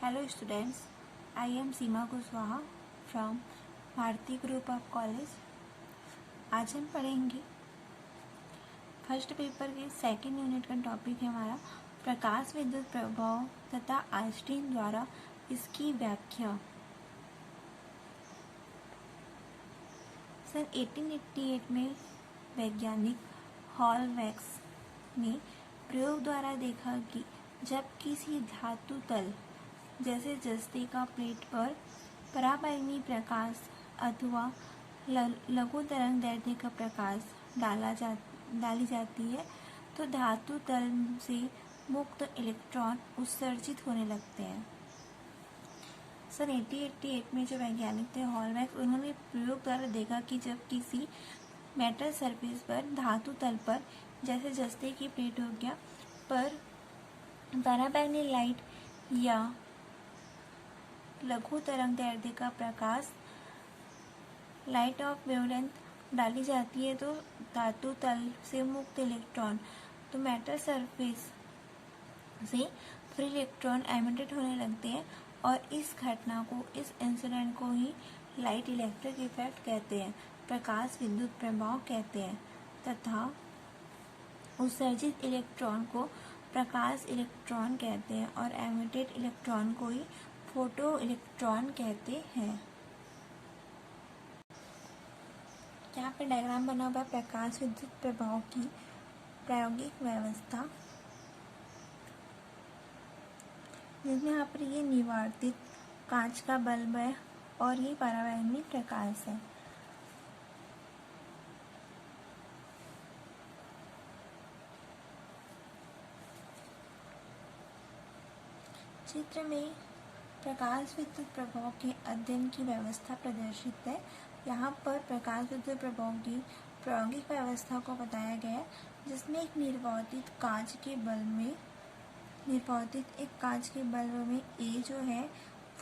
Hello students, I am Seema Kushwaha from Bharti group of college. आज हम पढ़ेंगे first paper के सेकंड यूनिट का टॉपिक है हमारा प्रकाश विद्युत प्रभाव तथा आइंस्टीन द्वारा इसकी व्याख्या। सन 1888 में वैज्ञानिक हॉलवैक्स ने प्रयोग द्वारा देखा कि जब किसी धातु तल जैसे जस्ते का प्लेट पर पराबैंगनी प्रकाश अथवा लघु तरंग दैर्ध्य का प्रकाश डाली जाती है तो धातु तल से मुक्त इलेक्ट्रॉन उत्सर्जित होने लगते हैं। सन 1888 में जो वैज्ञानिक थे हॉलवैक्स, उन्होंने प्रयोग द्वारा देखा कि जब किसी मेटल सरफेस पर धातु तल पर जैसे जस्ते की प्लेट हो गया पर पराबैंगनी लाइट या लघु तरंग दैर्ध्य का प्रकाश लाइट ऑफ वेवलेंथ डाली जाती है तो धातु तल से मुक्त इलेक्ट्रॉन तो मेटल सरफेस से फ्री इलेक्ट्रॉन एमिटेड होने लगते हैं और इस घटना को, इस इंसिडेंट को ही लाइट इलेक्ट्रिक इफेक्ट कहते हैं, प्रकाश विद्युत प्रभाव कहते हैं तथा उत्सर्जित इलेक्ट्रॉन को प्रकाश इलेक्ट्रॉन कहते हैं और एमिटेड इलेक्ट्रॉन को ही फोटो इलेक्ट्रॉन कहते हैं। यहाँ पे डायग्राम बना हुआ है प्रकाश विद्युत प्रभाव की प्रायोगिक व्यवस्था, जिसमें यहाँ पर ये निवार्तित कांच का बल्ब है और ये पराबैंगनी प्रकाश है। चित्र में प्रकाश विद्युत प्रभाव के अध्ययन की व्यवस्था प्रदर्शित है। यहाँ पर प्रकाश विद्युत प्रभाव की प्रायोगिक व्यवस्था को बताया गया है, जिसमें एक निर्वातित कांच के बल्ब में ए जो है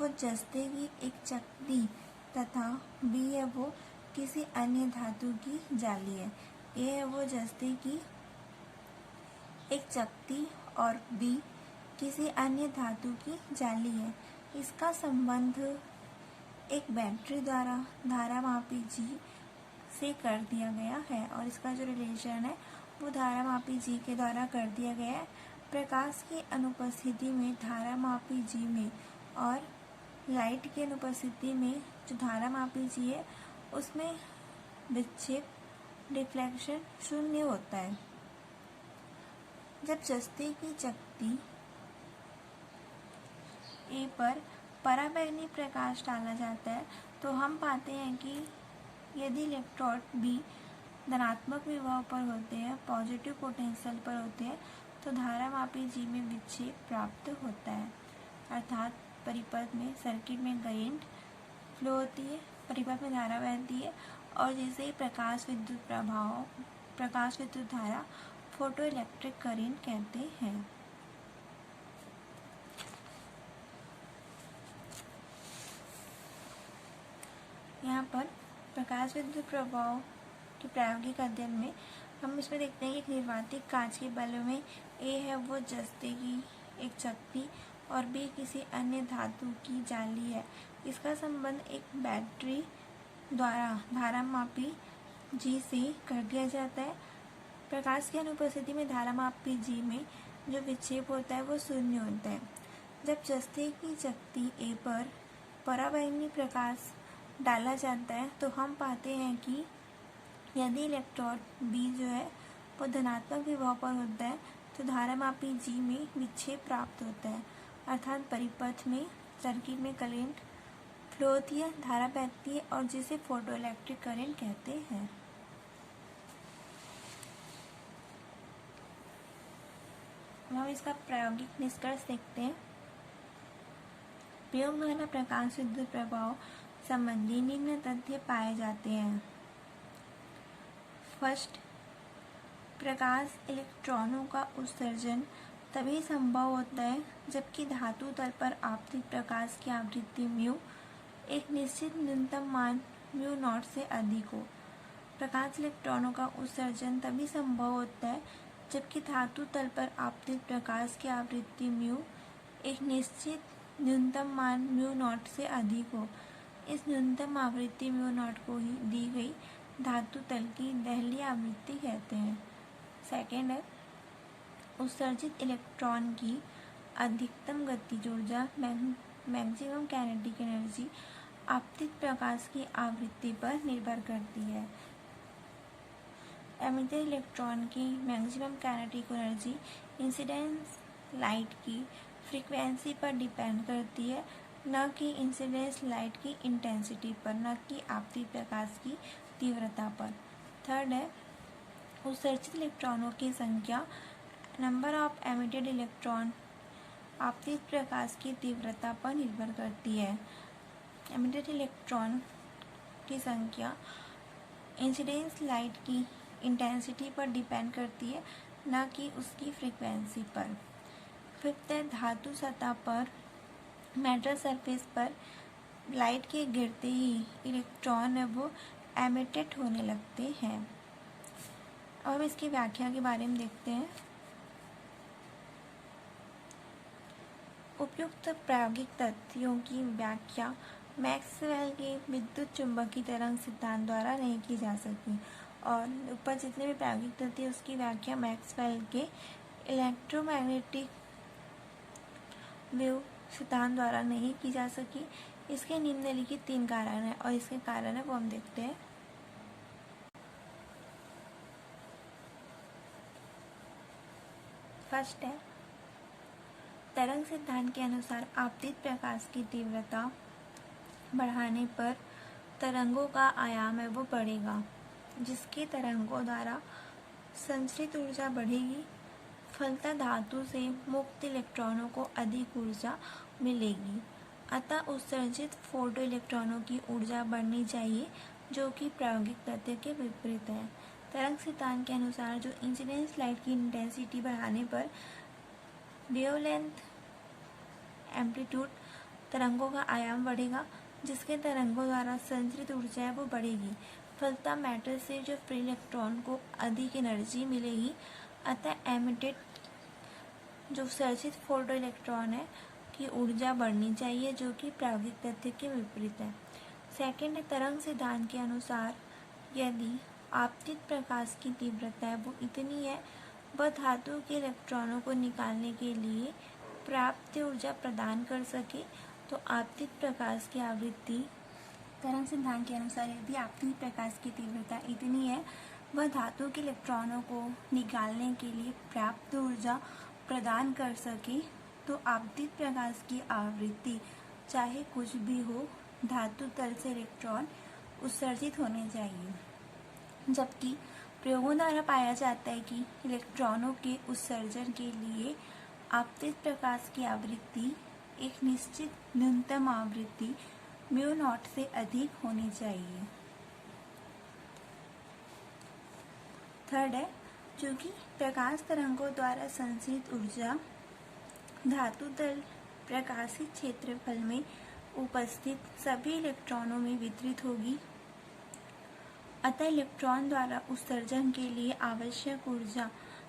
वो जस्ते की एक चकती तथा बी है वो किसी अन्य धातु की जाली है। ए है वो जस्ते की एक चकती और बी किसी अन्य धातु की जाली है। इसका संबंध एक बैटरी द्वारा धारामापी जी से कर दिया गया है और इसका जो रिलेशन है वो धारामापी जी के द्वारा कर दिया गया है। प्रकाश की अनुपस्थिति में धारामापी जी में और लाइट की अनुपस्थिति में जो धारामापी जी है उसमें विक्षेप डिफ्लेक्शन शून्य होता है। जब जस्ते की चकती ए पर पराबैंगनी प्रकाश डाला जाता है तो हम पाते हैं कि यदि इलेक्ट्रोड बी धनात्मक विभव पर होते हैं, पॉजिटिव पोटेंशियल पर होते हैं तो धारामापी जी में विक्षेप प्राप्त होता है, अर्थात परिपथ में सर्किट में करंट फ्लो होती है, परिपथ में धारा बहती है और जिसे प्रकाश विद्युत धारा फोटो इलेक्ट्रिक करंट कहते हैं। यहाँ पर प्रकाश विद्युत प्रभाव के प्रायोगिक अध्ययन में हम इसमें देखते हैं कि एक निर्वातित कांच के बल्ब में ए है वो जस्ते की एक चकती और बी किसी अन्य धातु की जाली है। इसका संबंध एक बैटरी द्वारा धारामापी जी से कर दिया जाता है। प्रकाश की अनुपस्थिति में धारामापी जी में जो विक्षेप होता है वो शून्य होता है। जब जस्ते की चकती ए पर पराबैंगनी प्रकाश डाला जाता है तो हम पाते हैं कि यदि इलेक्ट्रोड बी जो है वो धनात्मक विभव पर होता है तो धारामापी जी में विक्षेप प्राप्त होता है, अर्थात परिपथ में सर्किट में करंट फ्लो होती है, धारा बहती है और जिसे फोटो इलेक्ट्रिक करंट कहते हैं। हम इसका प्रायोगिक निष्कर्ष देखते हैं। प्रयोग द्वारा प्रकाश विद्युत प्रभाव संबंधी निम्न तथ्य पाए जाते हैं। फर्स्ट, प्रकाश इलेक्ट्रॉनों का उत्सर्जन तभी संभव होता है जबकि धातु तल पर आपतित प्रकाश की आवृत्ति म्यू एक निश्चित न्यूनतम मान म्यू नॉट से अधिक हो। प्रकाश इलेक्ट्रॉनों का उत्सर्जन तभी संभव होता है जबकि धातु तल पर आपतित प्रकाश की आवृत्ति म्यू एक निश्चित न्यूनतम मान म्यू नॉट से अधिक हो। इस न्यूनतम आवृत्ति म्यू नॉट को ही दी गई धातु तल की दहलीय आवृत्ति कहते हैं। सेकेंड है उत्सर्जित इलेक्ट्रॉन की अधिकतम गतिज ऊर्जा मैक्सिमम काइनेटिक एनर्जी आपतित प्रकाश की आवृत्ति पर निर्भर करती है। एमिटेड इलेक्ट्रॉन की maximum kinetic energy incidence light की फ्रीक्वेंसी पर डिपेंड करती है, न कि इंसिडेंस लाइट की इंटेंसिटी पर, न कि आपतित प्रकाश की तीव्रता पर। थर्ड है उत्सर्जित इलेक्ट्रॉनों की संख्या नंबर ऑफ एमिटेड इलेक्ट्रॉन आपतित प्रकाश की तीव्रता पर निर्भर करती है। एमिटेड इलेक्ट्रॉन की संख्या इंसिडेंस लाइट की इंटेंसिटी पर डिपेंड करती है, न कि उसकी फ्रीक्वेंसी पर। फिफ्थ है धातु सतह पर मेटल सरफेस पर लाइट के गिरते ही इलेक्ट्रॉन है वो एमिटेड होने लगते हैं। अब इसकी व्याख्या के बारे में देखते हैं। उपयुक्त प्रायोगिक तथ्यों की व्याख्या मैक्सवेल के विद्युत चुंबकीय तरंग सिद्धांत द्वारा नहीं की जा सकी, और ऊपर जितने भी प्रायोगिक तथ्य उसकी व्याख्या मैक्सवेल के इलेक्ट्रोमैग्नेटिक वेव सिद्धांत द्वारा नहीं की जा सकी। इसके निम्नलिखित 3 कारण हैं, और इसके कारण है वो हम देखते हैं। फर्स्ट है तरंग सिद्धांत के अनुसार आपतित प्रकाश की तीव्रता बढ़ाने पर तरंगों का आयाम है वो बढ़ेगा, जिसके तरंगों द्वारा संचरित ऊर्जा बढ़ेगी। फलतः धातु से मुक्त इलेक्ट्रॉनों को अधिक ऊर्जा मिलेगी। अतः उत्सर्जित फोटो इलेक्ट्रॉनों की ऊर्जा बढ़नी चाहिए, जो कि प्रायोगिक तथ्य के विपरीत है। तरंग सिद्धांत के अनुसार जो इंसिडेंस लाइट की इंटेंसिटी बढ़ाने पर वेवलेंथ एम्पलीट्यूड तरंगों का आयाम बढ़ेगा, जिसके तरंगों द्वारा संचरित ऊर्जा है वो बढ़ेगी। फलतः मैटर से जो फ्री इलेक्ट्रॉन को अधिक एनर्जी मिलेगी। अतः एमिटेड जो उत्सर्जित फोटो इलेक्ट्रॉन है की ऊर्जा बढ़नी चाहिए, जो कि प्रायोगिक तथ्य के विपरीत है। सेकेंड है तरंग सिद्धांत के अनुसार यदि आपतित प्रकाश की तीव्रता है वो इतनी है वह धातु के इलेक्ट्रॉनों को निकालने के लिए पर्याप्त ऊर्जा प्रदान कर सके, तो आपतित प्रकाश की आवृत्ति तरंग सिद्धांत के अनुसार यदि आपतित प्रकाश की तीव्रता इतनी है वह धातु के इलेक्ट्रॉनों को निकालने के लिए पर्याप्त ऊर्जा प्रदान कर सके, तो आपतित प्रकाश की आवृत्ति चाहे कुछ भी हो धातु तल से इलेक्ट्रॉन उत्सर्जित होने चाहिए। जबकि प्रयोगों द्वारा पाया जाता है कि इलेक्ट्रॉनों के उत्सर्जन के लिए आपतित प्रकाश की आवृत्ति एक निश्चित न्यूनतम आवृत्ति म्यू नॉट से अधिक होनी चाहिए। थर्ड है चूंकि प्रकाश तरंगों द्वारा संचरित ऊर्जा धातु तल प्रकाशित क्षेत्रफल में उपस्थित सभी इलेक्ट्रॉनों में वितरित होगी, अतः इलेक्ट्रॉन द्वारा उत्सर्जन के लिए आवश्यक ऊर्जा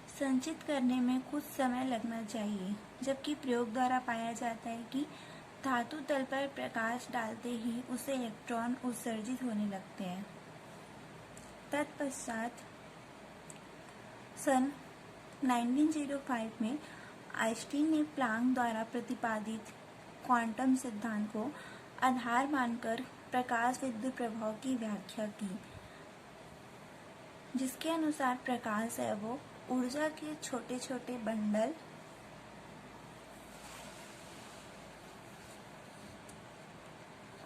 संचित करने में कुछ समय लगना चाहिए। जबकि प्रयोग द्वारा पाया जाता है कि धातु तल पर प्रकाश डालते ही उसे इलेक्ट्रॉन उत्सर्जित होने लगते हैं। तत्पश्चात सन 1905 में आइंस्टीन ने प्लांक द्वारा प्रतिपादित क्वांटम सिद्धांत को आधार मानकर प्रकाश विद्युत प्रभाव की व्याख्या की, जिसके अनुसार प्रकाश है वो ऊर्जा के छोटे छोटे बंडल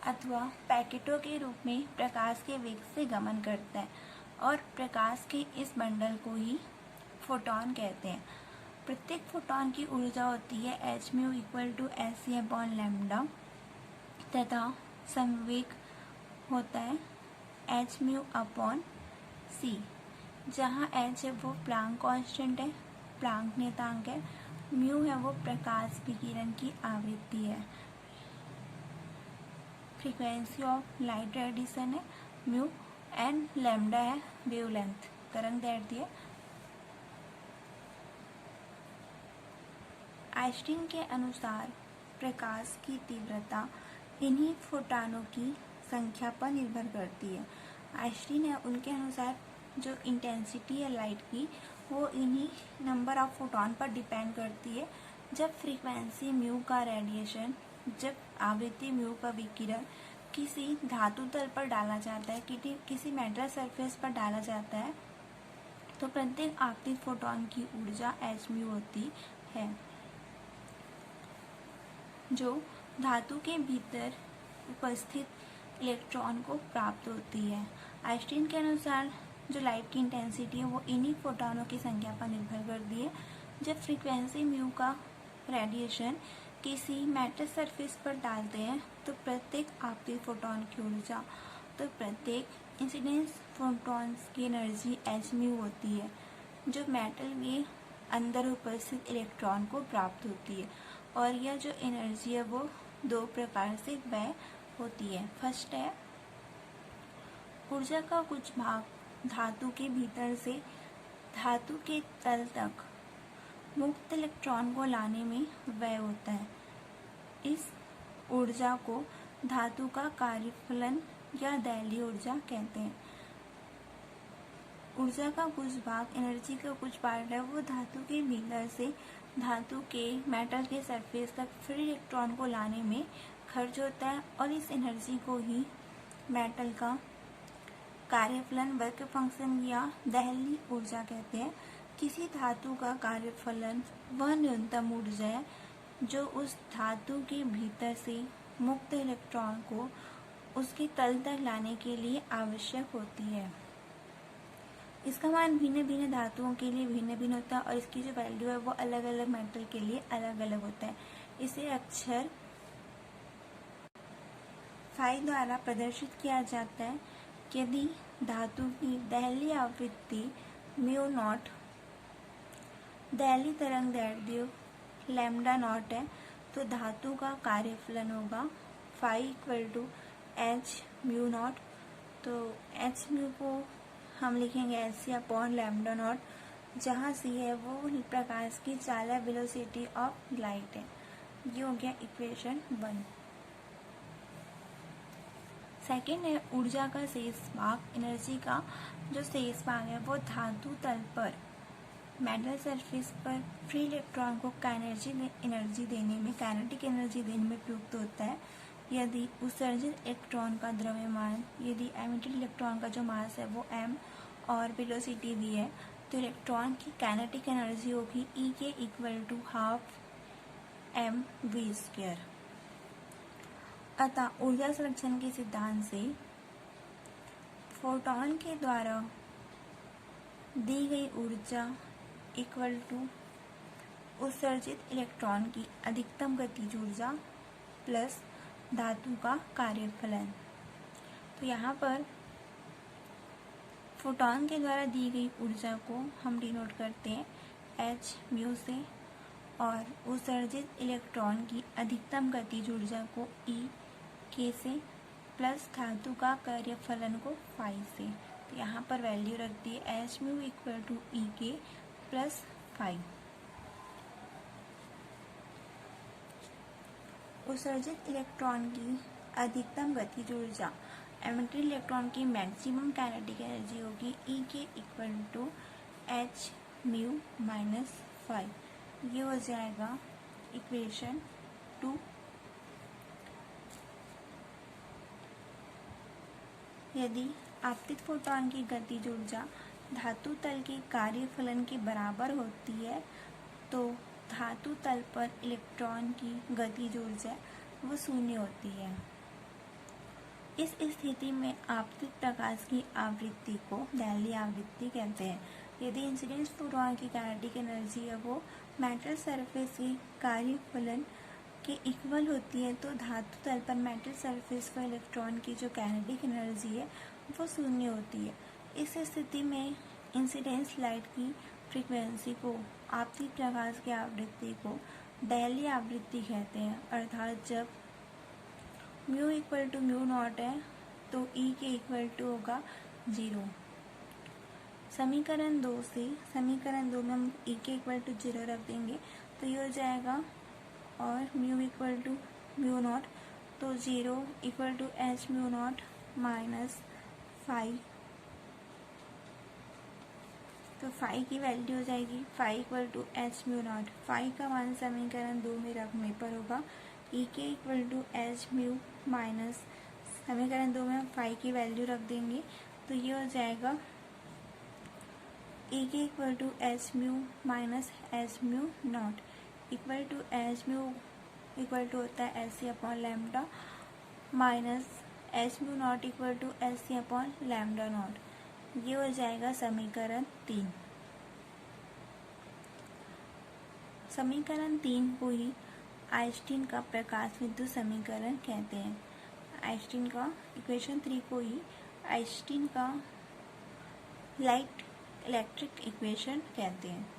अथवा पैकेटों के रूप में प्रकाश के वेग से गमन करता है, और प्रकाश के इस बंडल को ही फोटॉन कहते हैं। प्रत्येक फोटॉन की ऊर्जा होती है h mu equal to hc/λ तथा संवेग होता है h म्यू अपॉन c, जहाँ h है वो प्लांक कांस्टेंट है, प्लांक नियतांक है, म्यू है वो प्रकाश विकिरण की आवृत्ति है, फ्रीक्वेंसी ऑफ लाइट रेडिएशन है म्यू, एंड लैम्डा है वेवलेंथ तरंग दैर्ध्य। आइंस्टीन के अनुसार प्रकाश की तीव्रता इन्हीं फोटॉनों की संख्या पर निर्भर करती है। आइंस्टीन है उनके अनुसार जो इंटेंसिटी है लाइट की वो इन्हीं नंबर ऑफ फोटॉन पर डिपेंड करती है। जब फ्रीक्वेंसी म्यू का रेडिएशन, जब आवृत्ति म्यू का विकिरण किसी धातु तल पर डाला जाता है, किसी मेटल सरफेस पर डाला जाता है, तो प्रत्येक आपतित फोटॉन की ऊर्जा h म्यू होती है, जो धातु के भीतर उपस्थित इलेक्ट्रॉन को प्राप्त होती है। आइंस्टीन के अनुसार जो लाइट की इंटेंसिटी है वो इन्हीं फोटॉनों की संख्या पर निर्भर करती है। जब फ्रीक्वेंसी म्यू का रेडिएशन किसी मेटल सरफेस पर डालते हैं तो प्रत्येक आपतित फोटॉन की ऊर्जा, तो प्रत्येक इंसिडेंस फोटॉन्स की एनर्जी h म्यू होती है, जो मेटल के अंदर उपस्थित इलेक्ट्रॉन को प्राप्त होती है। और यह जो एनर्जी है वो दो प्रकार से व्यय होती है। फर्स्ट है ऊर्जा का कुछ भाग धातु के भीतर से धातु के तल तक मुक्त इलेक्ट्रॉन को लाने में व्यय होता है। इस ऊर्जा को धातु का कार्यफलन या दैलीय ऊर्जा कहते हैं। ऊर्जा का कुछ भाग, एनर्जी का कुछ पार्ट है वो धातु के भीतर से धातु के मेटल के सरफेस तक फ्री इलेक्ट्रॉन को लाने में खर्च होता है, और इस एनर्जी को ही मेटल का कार्यफलन, वर्क फंक्शन या दैलीय ऊर्जा कहते हैं। किसी धातु का कार्यफलन वह न्यूनतम ऊर्जा है जो उस धातु के भीतर से मुक्त इलेक्ट्रॉन को उसके तल तक लाने के लिए आवश्यक होती है। इसका मान भिन्न भिन्न धातुओं के लिए भिन्न भिन्न होता है और इसकी जो वैल्यू है वो अलग अलग मेटल के लिए अलग अलग होता है। इसे अक्षर फाई द्वारा प्रदर्शित किया जाता है। यदि धातु की दैलीय आवृत्ति म्यू नॉट, दैलीय तरंग दैर्ध्य लैम्डा नॉट है, तो धातु का कार्यफलन होगा phi equal to h mu naught. तो h म्यू को हम लिखेंगे h अपॉन लैम्डा नॉट, जहाँ c है वो प्रकाश की चालक वेलोसिटी ऑफ लाइट है। ये हो गया इक्वेशन 1। सेकेंड है ऊर्जा का शेष भाग। एनर्जी का जो शेष भाग है वो धातु तल पर मेटल सरफेस पर फ्री इलेक्ट्रॉन को एनर्जी देने में, काइनेटिक एनर्जी देने में प्रयुक्त होता है। यदि उत्सर्जित इलेक्ट्रॉन का द्रव्यमान, यदि एमिटेड इलेक्ट्रॉन का जो मास है वो m और वेलोसिटी दी है, तो इलेक्ट्रॉन की काइनेटिक एनर्जी होगी E के इक्वल टू हाफ mv²। अतः ऊर्जा संरक्षण के सिद्धांत से फोटॉन के द्वारा दी गई ऊर्जा इक्वल टू उत्सर्जित इलेक्ट्रॉन की अधिकतम गतिज ऊर्जा प्लस धातु का कार्यफलन। तो यहाँ पर फोटॉन के द्वारा दी गई ऊर्जा को हम डिनोट करते हैं h म्यू से, और उत्सर्जित इलेक्ट्रॉन की अधिकतम गतिज ऊर्जा को E k से, प्लस धातु का कार्यफलन को फाई से। तो यहाँ पर वैल्यू रख दी है h mu equal to E k plus phi. उत्सर्जित इलेक्ट्रॉन की अधिकतम गतिज ऊर्जा, एमिटेड इलेक्ट्रॉन की मैक्सिमम काइनेटिक एनर्जी होगी E के equal to h mu minus phi. ये हो जाएगा इक्वेशन 2। यदि आपतित फोटॉन की गतिज ऊर्जा धातु तल के कार्यफलन के बराबर होती है तो धातु तल पर इलेक्ट्रॉन की गतिज ऊर्जा वो शून्य होती है। इस स्थिति में आपतित प्रकाश की आवृत्ति को दैलीय आवृत्ति कहते हैं। यदि इंसिडेंस फोटॉन की काइनेटिक एनर्जी है वो मेटल सरफेस के कार्यफलन के इक्वल होती है तो धातु तल पर मेटल सरफेस पर इलेक्ट्रॉन की जो काइनेटिक एनर्जी है वो शून्य होती है। इस स्थिति में इंसिडेंस लाइट की फ्रीक्वेंसी को, आपतित प्रकाश की आवृत्ति को दैलीय आवृत्ति कहते हैं। अर्थात जब mu equal to mu naught है तो E के इक्वल टू होगा 0। समीकरण 2 में हम E के इक्वल टू 0 रख देंगे तो ये हो जाएगा और mu equal to mu naught, तो 0 equal to H mu naught minus five, तो फाइव की वैल्यू हो जाएगी five equal to H mu naught. Five का मान समीकरण 2 में रखने पर होगा ई के equal to H mu minus, समीकरण 2 में हम फाइव की वैल्यू रख देंगे, तो ये हो जाएगा ई के equal to H mu minus H mu naught equal to H mu equal to होता है H C upon lambda minus H mu naught equal to H C upon lambda naught. ये हो जाएगा समीकरण 3। समीकरण 3 को ही आइंस्टीन का प्रकाश विद्युत समीकरण कहते हैं। आइंस्टीन का इक्वेशन 3 को ही आइंस्टीन का लाइट इलेक्ट्रिक इक्वेशन कहते हैं।